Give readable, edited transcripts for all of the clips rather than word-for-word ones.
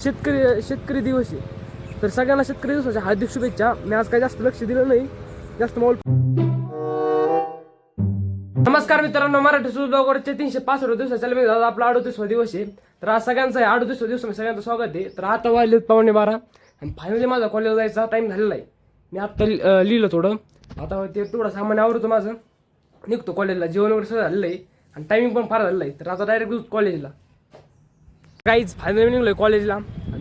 शेतकरी दिवस आहे. तर सगळ्यांना शेतकरी दिवसाच्या हार्दिक शुभेच्छा. मी आज काही जास्त लक्ष दिलं नाही, जास्त मॉल. नमस्कार मित्रांनो, मराठी सुद्धा 365 दिवसाच्या मी आपला 38वा दिवस आहे. तर आज सगळ्यांचा 38वा दिवस सगळ्यांचं स्वागत आहे. तर आता वाजलेत 11:15 आणि फायनली माझा कॉलेज जायचा टाइम झालेला आहे. मी आता लिहिलं थोडं, आता ते थोडं सामान आवडतो माझं, निघतो कॉलेजला. जेवण वगैरे सगळं झालेलं आहे आणि टायमिंग पण फार झालेलं आहे. तर आता डायरेक्ट कॉलेजला काहीच फायनली निघलोय कॉलेजला.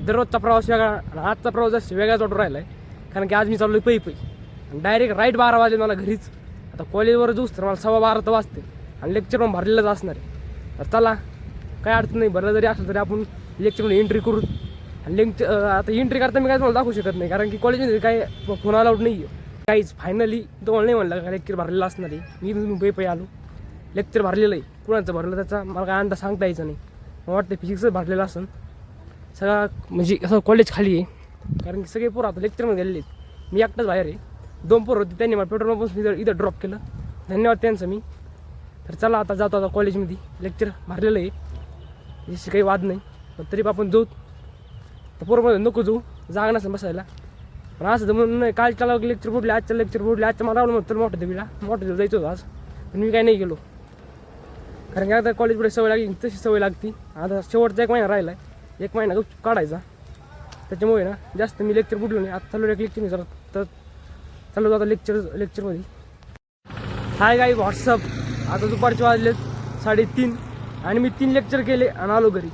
दररोजचा प्रवास वेगळा आणि आजचा प्रवास जास्त वेगळाच वाटून राहिला आहे, कारण की आज मी चाललोय पै आणि डायरेक्ट राईट 12 वाजले मला घरीच. आता कॉलेजवर जाऊच तर मला 12:15 तर वाजते आणि लेक्चर पण भरलेलंच असणार आहे. तर चला, काय अडचण नाही, भरलं जरी असलं तरी आपण लेक्चरमध्ये एंट्री करू. आणि लेक्चर आता एंट्री करता मी काय तुम्हाला दाखवू शकत नाही, कारण की कॉलेजमध्ये काय फोन अलाउड नाही आहे काहीच. फायनली तुम्हाला नाही म्हणलं का लेक्चर भरलेलं असणार आहे. मी पै आलो, लेक्चर भरलेलं आहे. कुणाचं भरलं त्याचा मला काय अंदाज सांगता यायचं नाही. मला वाटतं फिजिक्सच भरलेलं असं सगळा, म्हणजे असं कॉलेज खाली आहे, कारण की सगळे पोरं आता लेक्चरमध्ये गेलेले आहेत. मी एकटाच बाहेर आहे. 2 पोरं होते, त्यांनी मला पेट्रोल पंपासून इथं ड्रॉप केलं, धन्यवाद त्यांचं मी. तर चला आता जातो, आता कॉलेजमध्ये लेक्चर भरलेलं आहे, याची काही वाद नाही. पण तरी आपण जाऊ. तर पोरं नको जाऊ, जागा नसेल बसायला. पण असं तर म्हणून नाही, कालच्या लेक्चर बुडले, आजच्या लेक्चर बुडले. आजच्या मला आवडलं तर मोठं देवीला जायचं होतं आज, पण मी काही नाही गेलो, कारण की आता कॉलेजपुढे सवय लागली तशी सवय लागती. आता शेवटचा 1 महिना राहिला आहे, 1 महिना काढायचा. त्याच्यामुळे ना जास्त मी लेक्चर बुडलो नाही. आता चालू लेक्चर नाही, तर चालू आता लेक्चरमध्ये. हाय गाई व्हॉट्सअप. आता दुपारचे वाजलेत 3:30 आणि मी 3 लेक्चर केले आणि आलो घरी.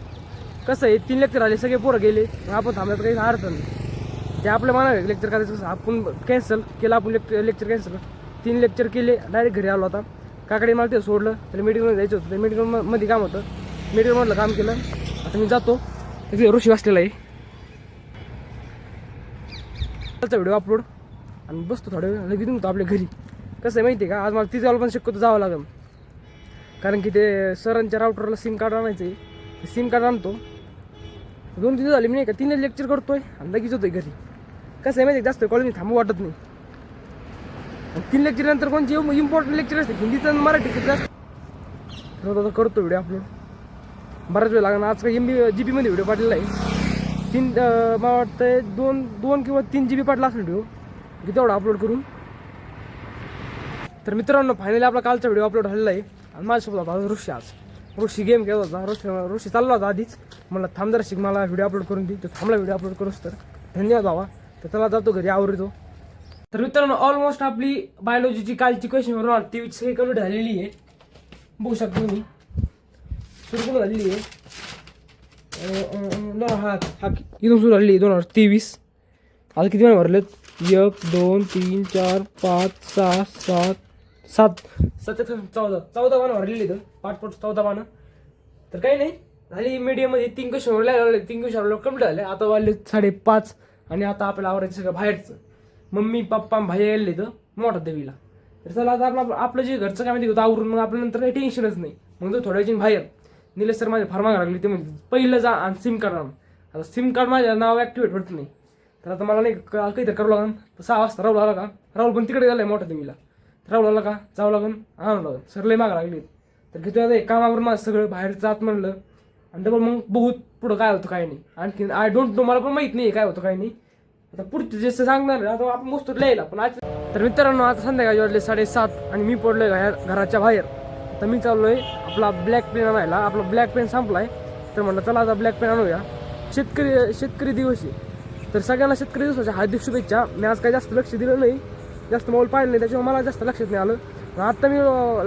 कसं आहे, 3 लेक्चर आले, सगळे पोरं गेले, आपण थांबण्यात काही अर्थ नाही. ते आपल्या मनावर लेक्चर करायचं, कसं आपण कॅन्सल केलं, आपण लेक्चर कॅन्सल. 3 लेक्चर केले, डायरेक्ट घरी आलो. आता काकडे मला ते सोडलं, तर मेडिकलमध्ये जायचं होतं. ते मेडिकलमध्ये काम होतं, मेडिकलमधलं काम केलं. आता मी जातो, तिथे ऋषी वाचलेला आहे, त्याचा व्हिडिओ अपलोड आणि बसतो थोड्या वेळ, लगेच निघतो आपल्या घरी. कसं आहे माहिती आहे का, आज मला 30 वाला पण शक्यतो जावं लागेल, कारण की ते सरांच्या राउटरला सिम कार्ड आणायचं आहे. ते सिम कार्ड आणतो. 2-3 दिवस झाले मी नाही का 3 लेक्चर करतोय आणि लगेच होतोय घरी. कसं आहे माहिती आहे, जास्त कॉलेजमध्ये थांबू वाटत नाही. 3 लेक्चर नंतर कोणची इम्पॉर्टंट लेक्चर असते, हिंदीचं आणि मराठीचं जास्त. तर आता करतो व्हिडिओ अपलोड, बराच वेळ लागणार. आज काही GB मध्ये व्हिडिओ पाठलेला आहे. 3 मला वाटतंय 2 किंवा 3 GB पाठला असेल व्हिडिओ, की तेवढा अपलोड करून. तर मित्रांनो, फायनली आपला कालचा व्हिडिओ अपलोड झालेला आहे. आणि माझ्यासोबत होता ऋषी. आज ऋषी गेम खेळत होता. ऋषी चालला होता आधीच, मला थांबदार शिक, मला व्हिडिओ अपलोड करून दे. तो थांबला व्हिडिओ अपलोड करूस, तर धन्यवाद बाबा. तर त्याला जातो घरी, आवडतो. तर मित्रांनो, ऑलमोस्ट आपली बायोलॉजीची कालची क्वेश्चन वरून ती सगळी कंप्लीट झालेली आहे. बघू शकतो तुम्ही, सुरू झालेली आहे. हा इथून सुरू झालेली आहे 2023. आता किती महिने भरलेत? 1 2 3 4 5 6 7 7 14 पानं भरलेली इथं, 5 14 पानं. तर काही नाही झाली. मीडियममध्ये 3 क्वेश्चन लागले, 3 क्वेश्चन कंप्लीट झाले. आता वाजले 5:30 आणि आता आपल्याला आवरायचं सगळं बाहेरचं. मम्मी पप्पा भाई यायला इथं मोठा देवीला. तर चला आता आपलं जे घरचं काय माहिती होतं आवरून, मग आपल्या नंतर काही टेन्शनच नाही. मग तो थोड्या वेळ बाहेर निलेश सर माझ्या फार मागा लागली. ते म्हणजे पहिलं जा आणि सिम कार्ड आण. आता सिम कार्ड माझ्या नाव ॲक्टिवेट होत नाही, तर आता मला नाही काहीतरी करावं लागेल. 6 वाजता राहुल आला का, राहुल पण तिकडे गेलाय मोठ्या देवीला. राहुल आला का जावं लागेल, आणावं लागेल. सर लय मागा लागली. तर घेतो आता कामावर माझं सगळं बाहेर जात म्हणलं, आणि डबल मग बहुत पुढं काय होतं काय नाही. आणखी आय डोंट नो, मला पण माहीत नाही काय होतं काय नाही. आता पुढचं जसं सांगणार आता आपण मस्त लिहायला पण आज. तर मित्रांनो, आता संध्याकाळी वाजले 7:30 आणि मी पडलोय घराच्या बाहेर. आता मी चाललोय आपला ब्लॅक पेन आणायला. आपला ब्लॅक पेन संपलाय, तर म्हणलं चला आता ब्लॅक पेन आणूया. शेतकरी दिवस आहे, तर सगळ्यांना शेतकरी दिवसाच्या हार्दिक शुभेच्छा. मी आज काही जास्त लक्ष दिलं नाही, जास्त मोबाईल पाहिलं नाही, त्याच्यामुळे मला जास्त लक्षात नाही आलं. आता मी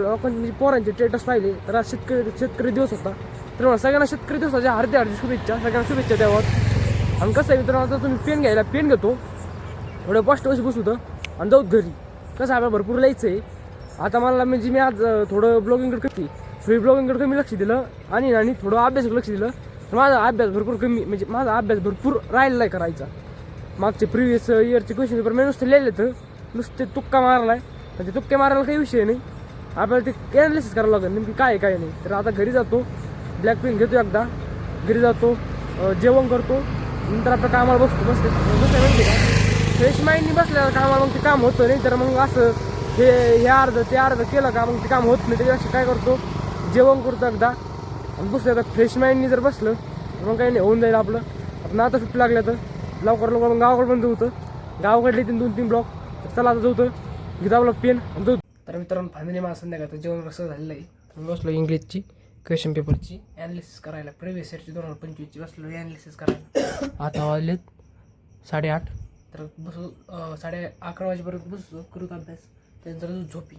लोकांची पोरांचे स्टेटस पाहिले, तर आज शेतकरी दिवस होता. तर मला सगळ्यांना शेतकरी दिवसाच्या हार्दिक शुभेच्छा. सगळ्यांना शुभेच्छा द्यावात. आणि कसं आहे मित्रांनो, आता तुम्ही पेन घेतो, थोडं पोस्ट बसू होतं आणि जाऊत घरी. कसं आपल्याला भरपूर लिहायचं आहे. आता मला म्हणजे मी आज थोडं ब्लॉगिंगकडे फ्री ब्लॉगिंगकडे कमी लक्ष दिलं आणि थोडं अभ्यासाकडे लक्ष दिलं. तर माझा अभ्यास भरपूर कमी, म्हणजे माझा अभ्यास भरपूर राहिलेला आहे करायचा. मागचे प्रिव्हियस इयरचे क्वेश्चन पेपर मी नुसते लिहिले, तर नुसते तुक्का मारला आहे. म्हणजे तुक्के मारायला काही विषय नाही, आपल्याला ते ॲनालिसिस करावं लागेल नेमकी काय नाही. तर आता घरी जातो, ब्लॅक पेन घेतो, एकदा घरी जातो, जेवण करतो, नंतर आपल्या कामाला बसतो. कसं माहिती का, फ्रेश माइंडनी बसल्यावर कामाला मग ते काम होतं नाही. तर मग असं हे अर्ध ते अर्ध केलं का मग ते काम होत नाही. त्याच्यापेक्षा काय करतो, जेवण करतो एकदा आणि बसलं. आता फ्रेश माइंडनी जर बसलं तर मग काही नाही, होऊन जाईल आपलं. आपण आता सुट्टी लागल्या तर लवकर लवकर गावाकडे पण जाऊ होतं. गावाकडले 2-3 ब्लॉक. चला आता जाऊ तर घेतो आपला पेन आणि जाऊ. तर मित्रांनो फायनली मला संध्याकाळचं जेवण कसं झालेलं आहे. मी बसलो इंग्लिशची क्वेश्चन पेपरची ॲनालिसिस करायला. प्रिव्हियस इयरची 2025ची बसलो ॲनालिसिस करायला. आता वाजलेत 8:30. तर बसू 11:30 वाजेपर्यंत बसतो करू अभ्यास. त्यानंतर झोपी.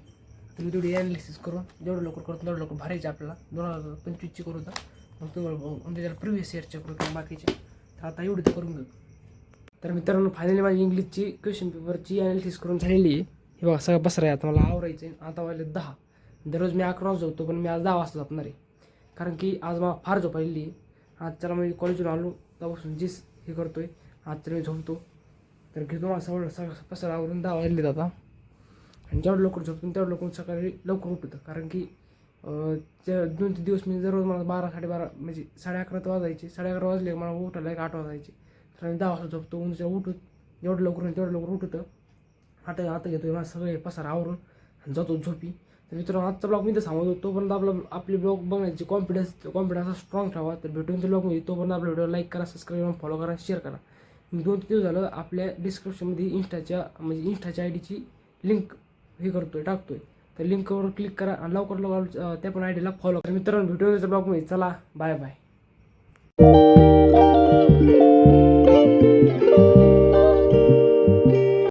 तुम्ही तेवढी ॲनालिसिस करून जेवढं लवकर करतो तेवढं लवकर भरायचे आपल्याला. 2025ची करू तर मग तुम्हाला त्याच्याला प्रिव्हियस इयरच्या करू किंवा बाकीच्या. तर आता एवढी तर करून घेऊ. तर मित्रांनो फायनली माझी इंग्लिशची क्वेश्चन पेपरची ॲनालिसिस करून झालेली आहे. हे बघा सगळं बसरा आहे. आता मला आवरायचं आहे. आता वाजले 10. दररोज मी 11 वाजता झोपतो पण मी आज 10 वाजता झोपणार आहे. कारण की आज मला फार झोप आलेली आहे. आज चला मी कॉलेजवरून आलो तेव्हापासून जीस हे करतोय. आज तर मी झोपतो. तर घेतो मला सगळं पसरा आवरून 10 वाजलेत आता. आणि जेवढं लवकर झोपतो तेवढं लवकर सकाळी लवकर उठतं. कारण की 2-3 दिवस मी दररोज मला 12-12:30 म्हणजे 11:30 तर वाजायचे. 11:30 वाजले मला उठायला 8 वाजायचे. तर मी 10 वाजता झोपतो. उंच उठत जेवढं लवकर होईल तेवढं लवकर उठतं. आता घेतोय मला सगळे पसारा आवरून आणि जातो झोपी. तर मित्रांनो आजचा ब्लॉग मी तर सांगत होतो तोपर्यंत आपली ब्लॉग बघण्याची कॉन्फिडन्स स्ट्रॉंग ठेवा. तर भेटून ते ब्लॉगमध्ये तोपर्यंत आपल्या व्हिडिओ लाईक करा, सबस्क्राईब फॉलो करा, शेअर करा. 2-3 दिवस झालं आपल्या डिस्क्रिप्शनमध्ये इंस्टाच्या आयडीची लिंक हे टाकतोय. तर लिंकवर क्लिक करा आणि लवकर त्या पण आयडीला फॉलो करा. मित्रांनो व्हिडिओच्या ब्लॉगमध्ये चला बाय बाय.